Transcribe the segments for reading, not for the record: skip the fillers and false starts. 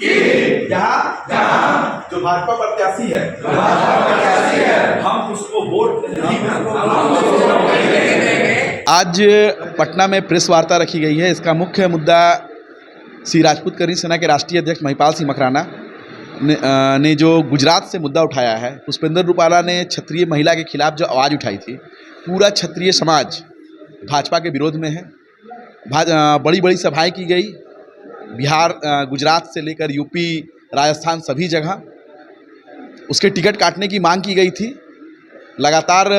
यहाँ जो भाजपा प्रत्याशी है हम उसको वोट नहीं देंगे। आज पटना में प्रेस वार्ता रखी गई है। इसका मुख्य मुद्दा श्री राजपूत करनी सेना के राष्ट्रीय अध्यक्ष महिपाल सिंह मकराना ने जो गुजरात से मुद्दा उठाया है। पुष्पेंद्र रूपाला ने क्षत्रिय महिला के खिलाफ जो आवाज़ उठाई थी, पूरा क्षत्रिय समाज भाजपा के विरोध में है। बड़ी बड़ी सभाएं की गई, बिहार गुजरात से लेकर यूपी राजस्थान सभी जगह उसके टिकट काटने की मांग की गई थी। लगातार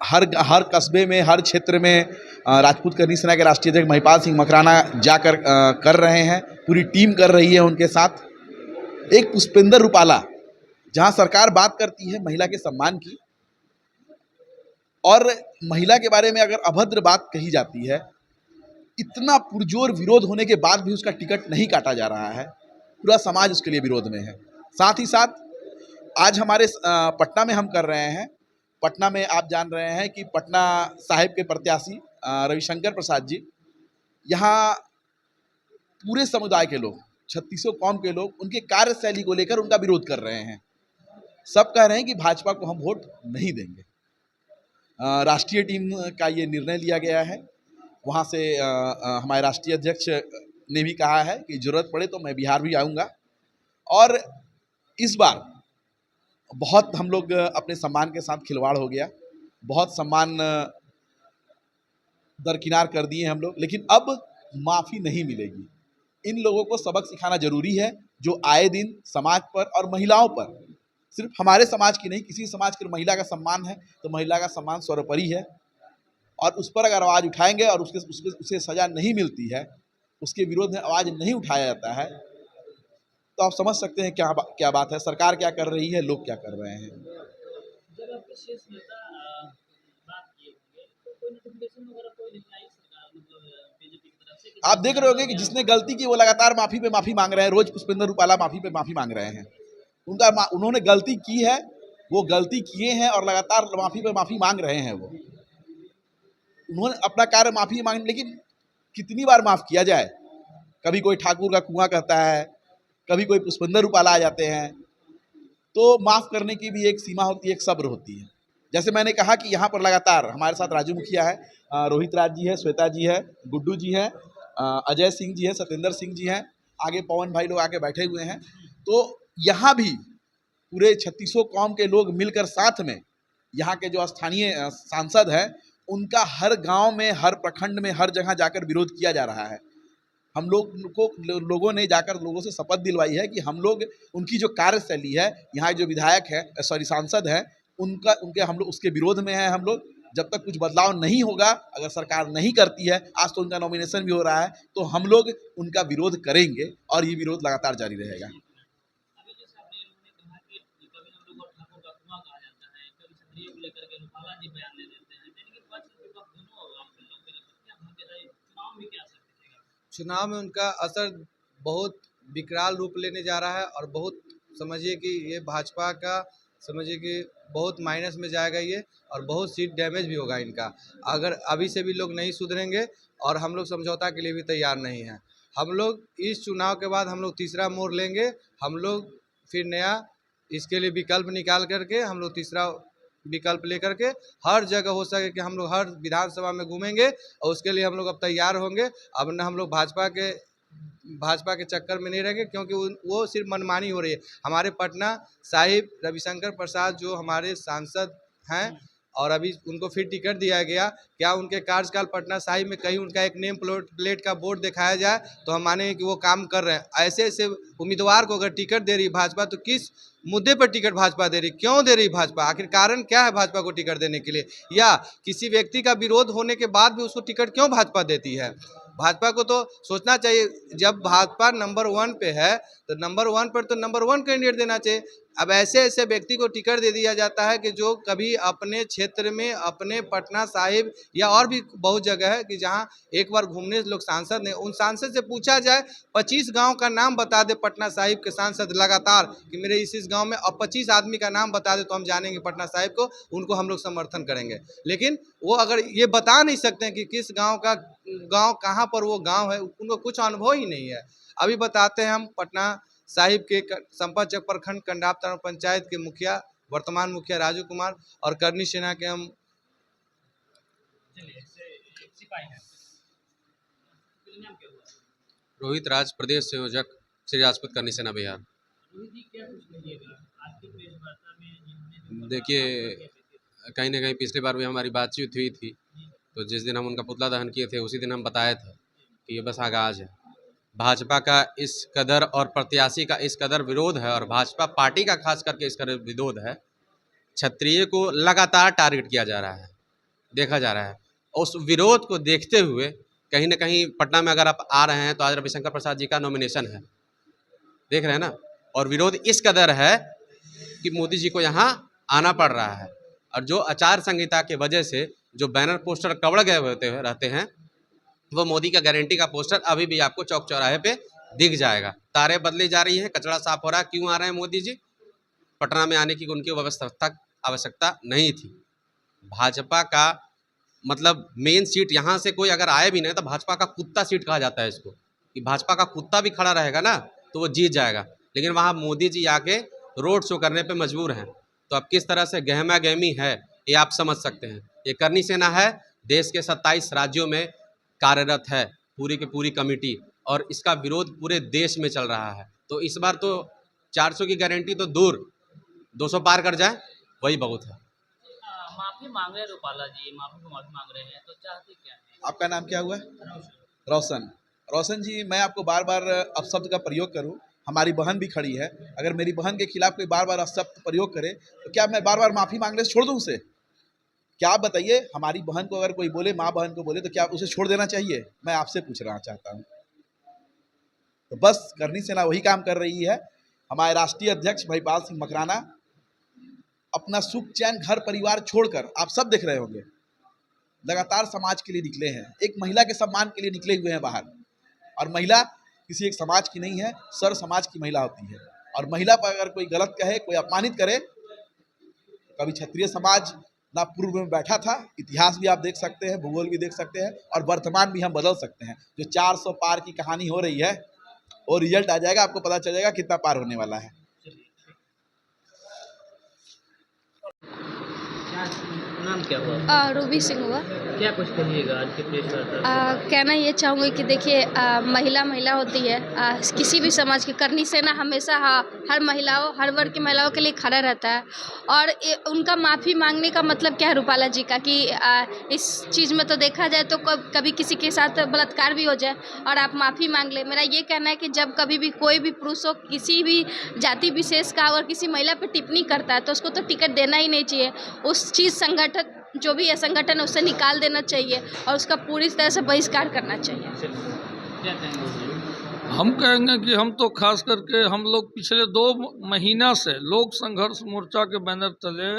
हर कस्बे में, हर क्षेत्र में राजपूत करनी सेना के राष्ट्रीय अध्यक्ष महिपाल सिंह मकराना जाकर कर रहे हैं। पूरी टीम कर रही है उनके साथ। एक पुष्पेंद्र रूपाला, जहां सरकार बात करती है महिला के सम्मान की और महिला के बारे में अगर अभद्र बात कही जाती है, इतना पुरजोर विरोध होने के बाद भी उसका टिकट नहीं काटा जा रहा है। पूरा समाज उसके लिए विरोध में है। साथ ही साथ आज हमारे पटना में हम कर रहे हैं। पटना में आप जान रहे हैं कि पटना साहिब के प्रत्याशी रविशंकर प्रसाद जी, यहाँ पूरे समुदाय के लोग, 3600 कौम के लोग उनके कार्यशैली को लेकर उनका विरोध कर रहे हैं। सब कह रहे हैं कि भाजपा को हम वोट नहीं देंगे। राष्ट्रीय टीम का ये निर्णय लिया गया है। वहाँ से हमारे राष्ट्रीय अध्यक्ष ने भी कहा है कि ज़रूरत पड़े तो मैं बिहार भी आऊँगा। और इस बार बहुत हम लोग अपने सम्मान के साथ खिलवाड़ हो गया, बहुत सम्मान दरकिनार कर दिए हम लोग, लेकिन अब माफ़ी नहीं मिलेगी। इन लोगों को सबक सिखाना जरूरी है, जो आए दिन समाज पर और महिलाओं पर, सिर्फ हमारे समाज की नहीं, किसी समाज की महिला का सम्मान है तो महिला का सम्मान सर्वोपरि है। और उस पर अगर आवाज़ उठाएंगे और उसे सज़ा नहीं मिलती है, उसके विरोध में आवाज़ नहीं उठाया जाता है, तो आप समझ सकते हैं क्या बात है। सरकार क्या कर रही है, लोग क्या कर रहे हैं। जब आपके शीर्ष नेता बात किए होंगे तो कोई नोटिफिकेशन वगैरह कोई नहीं आई सरकार, मतलब बीजेपी की तरफ से? आप देख रहे होंगे कि जिसने गलती की वो लगातार माफ़ी पे माफ़ी मांग रहे हैं। रोज पुष्पेंद्र रूपाला माफ़ी पे माफ़ी मांग रहे हैं। उन्होंने गलती की है, वो गलती किए हैं और लगातार माफ़ी पे माफ़ी मांग रहे हैं। उन्होंने अपना कार्य माफ़ी मांग, लेकिन कितनी बार माफ़ किया जाए। कभी कोई ठाकुर का कुआं कहता है, कभी कोई पुष्पेंद्र रूपाला आ जाते हैं। तो माफ़ करने की भी एक सीमा होती है, एक सब्र होती है। जैसे मैंने कहा कि यहाँ पर लगातार हमारे साथ राजू मुखिया है, रोहित राज जी है, श्वेता जी है, गुड्डू जी है, अजय सिंह जी है, सत्येंद्र सिंह जी हैं, आगे पवन भाई लोग आके बैठे हुए हैं। तो यहाँ भी पूरे 3600 कौम के लोग मिलकर साथ में, यहाँ के जो स्थानीय सांसद हैं, उनका हर गांव में, हर प्रखंड में, हर जगह जाकर विरोध किया जा रहा है। हम लोगों ने जाकर लोगों से शपथ दिलवाई है कि हम लोग उनकी जो कार्यशैली है, यहाँ जो विधायक है, सांसद हैं, उनके हम लोग उसके विरोध में हैं। हम लोग जब तक कुछ बदलाव नहीं होगा, अगर सरकार नहीं करती है, आज तो उनका नॉमिनेशन भी हो रहा है, तो हम लोग उनका विरोध करेंगे और ये विरोध लगातार जारी रहेगा। अभी जैसे आपने कहा कि कभी हम लोग ठाकुर का कुआं कहा जाता है, कभी क्षत्रिय को लेकर के रूपाला जी बयान दे देते हैं, यानी कि पक्ष विपक्ष दोनों आप लोग क्या चुनाव में क्या असर दिखेगा? चुनाव में उनका असर बहुत विकराल रूप लेने जा रहा है और बहुत समझिए कि ये भाजपा का समझिए कि बहुत माइनस में जाएगा ये, और बहुत सीट डैमेज भी होगा इनका, अगर अभी से भी लोग नहीं सुधरेंगे। और हम लोग समझौता के लिए भी तैयार नहीं हैं। हम लोग इस चुनाव के बाद हम लोग तीसरा मोड़ लेंगे। हम लोग फिर नया इसके लिए विकल्प निकाल करके हम लोग तीसरा विकल्प लेकर के हर जगह हो सके कि हम लोग हर विधानसभा में घूमेंगे, और उसके लिए हम लोग अब तैयार होंगे। अब न हम लोग भाजपा के चक्कर में नहीं रहेंगे, क्योंकि वो सिर्फ मनमानी हो रही है। हमारे पटना साहिब रविशंकर प्रसाद जो हमारे सांसद हैं, और अभी उनको फिर टिकट दिया गया, क्या उनके कार्यकाल पटना साहिब में कहीं उनका एक नेम प्लेट का बोर्ड दिखाया जाए तो हम मानेंगे कि वो काम कर रहे हैं। ऐसे ऐसे उम्मीदवार को अगर टिकट दे रही भाजपा, तो किस मुद्दे पर टिकट भाजपा दे रही, क्यों दे रही भाजपा, आखिर कारण क्या है भाजपा को टिकट देने के लिए, या किसी व्यक्ति का विरोध होने के बाद भी उसको टिकट क्यों भाजपा देती है? भाजपा को तो सोचना चाहिए, जब भाजपा नंबर 1 पे है तो नंबर 1 पर तो नंबर 1 कैंडिडेट देना चाहिए। अब ऐसे ऐसे व्यक्ति को टिकट दे दिया जाता है कि जो कभी अपने क्षेत्र में, अपने पटना साहिब या और भी बहुत जगह है कि जहां एक बार घूमने लोग सांसद हैं, उन सांसद से पूछा जाए 25 गांव का नाम बता दे पटना साहिब के सांसद लगातार कि मेरे इस गांव में, अब 25 आदमी का नाम बता दे तो हम जानेंगे पटना साहिब को, उनको हम लोग समर्थन करेंगे। लेकिन वो अगर ये बता नहीं सकते हैं कि किस गाँव कहाँ पर वो गाँव है, उनको कुछ अनुभव ही नहीं है। अभी बताते हैं हम पटना साहिब के संपतचक प्रखंड कंडापतारण पंचायत के मुखिया, वर्तमान मुखिया राजू कुमार, और करनी सेना के हम सिपाही हैं। नाम क्या हुआ? रोहित राज, प्रदेश संयोजक, श्री राजपूत करनी सेना बिहार। रोहित जी, क्या कुछ कहिएगा आज की प्रेस वार्ता में जिन्होंने जो देखिए, कहीं ना कहीं पिछली बार भी हमारी बातचीत हुई थी, तो जिस दिन हम उनका पुतला दहन किए थे उसी दिन हम बताए थे कि ये बस आगाज है। भाजपा का इस कदर और प्रत्याशी का इस कदर विरोध है, और भाजपा पार्टी का खास करके इस कदर विरोध है, क्षत्रिय को लगातार टारगेट किया जा रहा है, देखा जा रहा है। उस विरोध को देखते हुए कहीं ना कहीं पटना में अगर आप आ रहे हैं तो आज रविशंकर प्रसाद जी का नॉमिनेशन है, देख रहे हैं ना। और विरोध इस कदर है कि मोदी जी को यहाँ आना पड़ रहा है, और जो आचार संहिता के वजह से जो बैनर पोस्टर कवड़ गए होते रहते हैं, वो मोदी का गारंटी का पोस्टर अभी भी आपको चौक चौराहे पे दिख जाएगा। तारे बदली जा रही हैं, कचरा साफ हो रहा है। क्यों आ रहे हैं मोदी जी? पटना में आने की उनकी आवश्यकता नहीं थी। भाजपा का मतलब मेन सीट यहाँ से कोई अगर आए भी नहीं तो भाजपा का कुत्ता सीट कहा जाता है इसको, कि भाजपा का कुत्ता भी खड़ा रहेगा ना तो वो जीत जाएगा। लेकिन वहाँ मोदी जी आके रोड शो करने पे मजबूर हैं, तो अब किस तरह से गहमा गहमी है ये आप समझ सकते हैं। ये करनी सेना है, देश के 27 राज्यों में कार्यरत है पूरी की पूरी कमेटी, और इसका विरोध पूरे देश में चल रहा है। तो इस बार तो 400 की गारंटी तो दूर, 200 पार कर जाए वही बहुत है। माफी मांग रहे हैं रूपाला जी, माफी मांग रहे हैं, तो चाहते क्या है? आपका नाम क्या हुआ? रोशन। रोशन जी, मैं आपको बार बार अपशब्द का प्रयोग करूं, हमारी बहन भी खड़ी है, अगर मेरी बहन के खिलाफ कोई बार बार अपशब्द प्रयोग करे तो क्या मैं बार बार माफ़ी मांगने से छोड़ दूं उसे? क्या आप बताइए, हमारी बहन को अगर कोई बोले, माँ बहन को बोले, तो क्या उसे छोड़ देना चाहिए? मैं आपसे पूछ रहा चाहता हूँ। तो बस करनी सेना वही काम कर रही है। हमारे राष्ट्रीय अध्यक्ष महिपाल सिंह मकराना अपना सुख चैन घर परिवार छोड़कर, आप सब देख रहे होंगे, लगातार समाज के लिए निकले हैं, एक महिला के सम्मान के लिए निकले हुए हैं बाहर। और महिला किसी एक समाज की नहीं है, सर्व समाज की महिला होती है। और महिला पर अगर कोई गलत कहे, कोई अपमानित करे, कभी क्षत्रिय समाज ना पूर्व में बैठा था, इतिहास भी आप देख सकते हैं, भूगोल भी देख सकते हैं, और वर्तमान भी हम बदल सकते हैं। जो 400 पार की कहानी हो रही है, वो रिजल्ट आ जाएगा, आपको पता चल जाएगा कितना पार होने वाला है। नाम क्या हुआ? रूबी सिंह हुआ। क्या कुछ कहिएगा आज की प्रेस वार्ता? कहना ये चाहूँगी कि देखिए, महिला होती है, किसी भी समाज की। करनी सेना हमेशा हर महिलाओं, हर वर्ग की महिलाओं के लिए खड़ा रहता है। और उनका माफ़ी मांगने का मतलब क्या है रूपाला जी का, कि इस चीज़ में तो देखा जाए तो कभी किसी के साथ बलात्कार भी हो जाए और आप माफ़ी मांग ले। मेरा ये कहना है कि जब कभी भी कोई भी पुरुष हो, किसी भी जाति विशेष का, और किसी महिला पर टिप्पणी करता है तो उसको तो टिकट देना ही नहीं चाहिए। उस चीज़ संगठन जो भी है संगठन उससे निकाल देना चाहिए और उसका पूरी तरह से बहिष्कार करना चाहिए। क्या कहेंगे? हम कहेंगे कि हम तो खास करके हम लोग पिछले 2 महीना से लोक संघर्ष मोर्चा के बैनर तले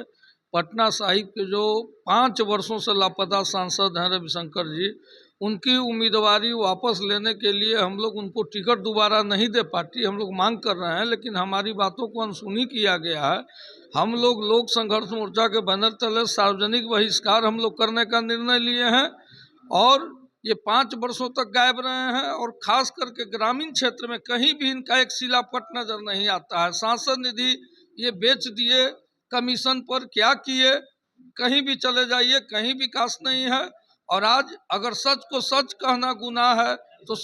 पटना साहिब के जो 5 वर्षों से लापता सांसद हैं रविशंकर जी, उनकी उम्मीदवारी वापस लेने के लिए हम लोग उनको टिकट दोबारा नहीं दे पाती, हम लोग मांग कर रहे हैं। लेकिन हमारी बातों को अनसुनी किया गया है। हम लोग लोक संघर्ष मोर्चा के बैनर तले सार्वजनिक बहिष्कार हम लोग करने का निर्णय लिए हैं, और ये 5 वर्षों तक गायब रहे हैं। और खास करके ग्रामीण क्षेत्र में कहीं भी इनका एक शिलापट नजर नहीं आता है। सांसद निधि ये बेच दिए, कमीशन पर क्या किए, कहीं भी चले जाइए, कहीं विकास नहीं है। और आज अगर सच को सच कहना गुनाह है तो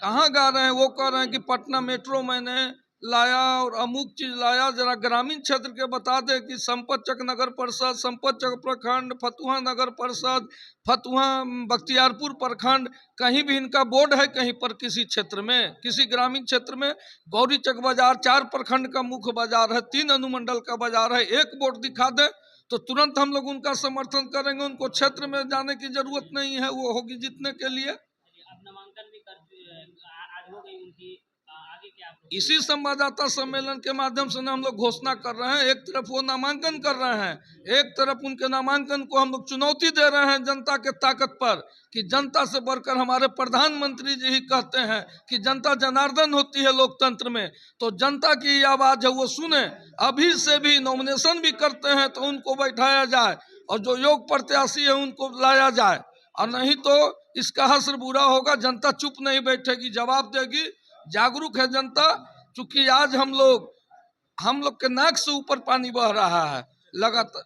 कहाँ गा रहे हैं? वो कह रहे हैं कि पटना मेट्रो मैंने लाया और अमुक चीज लाया। जरा ग्रामीण क्षेत्र के बता दें कि संपतचक नगर परिषद, संपतचक प्रखंड, फतुहा नगर परिषद, फतुहा बख्तियारपुर प्रखंड, कहीं भी इनका बोर्ड है कहीं पर किसी क्षेत्र में? किसी ग्रामीण क्षेत्र में गौरीचक बाजार 4 प्रखंड का मुख्य बाजार है, 3 अनुमंडल का बाजार है, एक बोर्ड दिखा दे तो तुरंत हम लोग उनका समर्थन करेंगे। उनको क्षेत्र में जाने की जरूरत नहीं है, वो होगी जीतने के लिए। अब नामांकन भी आज हो गई उनकी, आगे क्या? इसी संवाददाता सम्मेलन के माध्यम से हम लोग घोषणा कर रहे हैं। एक तरफ वो नामांकन कर रहे हैं, एक तरफ उनके नामांकन को हम लोग चुनौती दे रहे हैं जनता के ताकत पर, कि जनता से बढ़कर हमारे प्रधानमंत्री जी ही कहते हैं कि जनता जनार्दन होती है लोकतंत्र में। तो जनता की आवाज है वो सुने, अभी से भी नॉमिनेशन भी करते हैं तो उनको बैठाया जाए और जो योग्य प्रत्याशी है उनको लाया जाए। और नहीं तो इसका असर बुरा होगा। जनता चुप नहीं बैठेगी, जवाब देगी। जागरूक है जनता, चूंकि आज हम लोग के नाक से ऊपर पानी बह रहा है लगातार।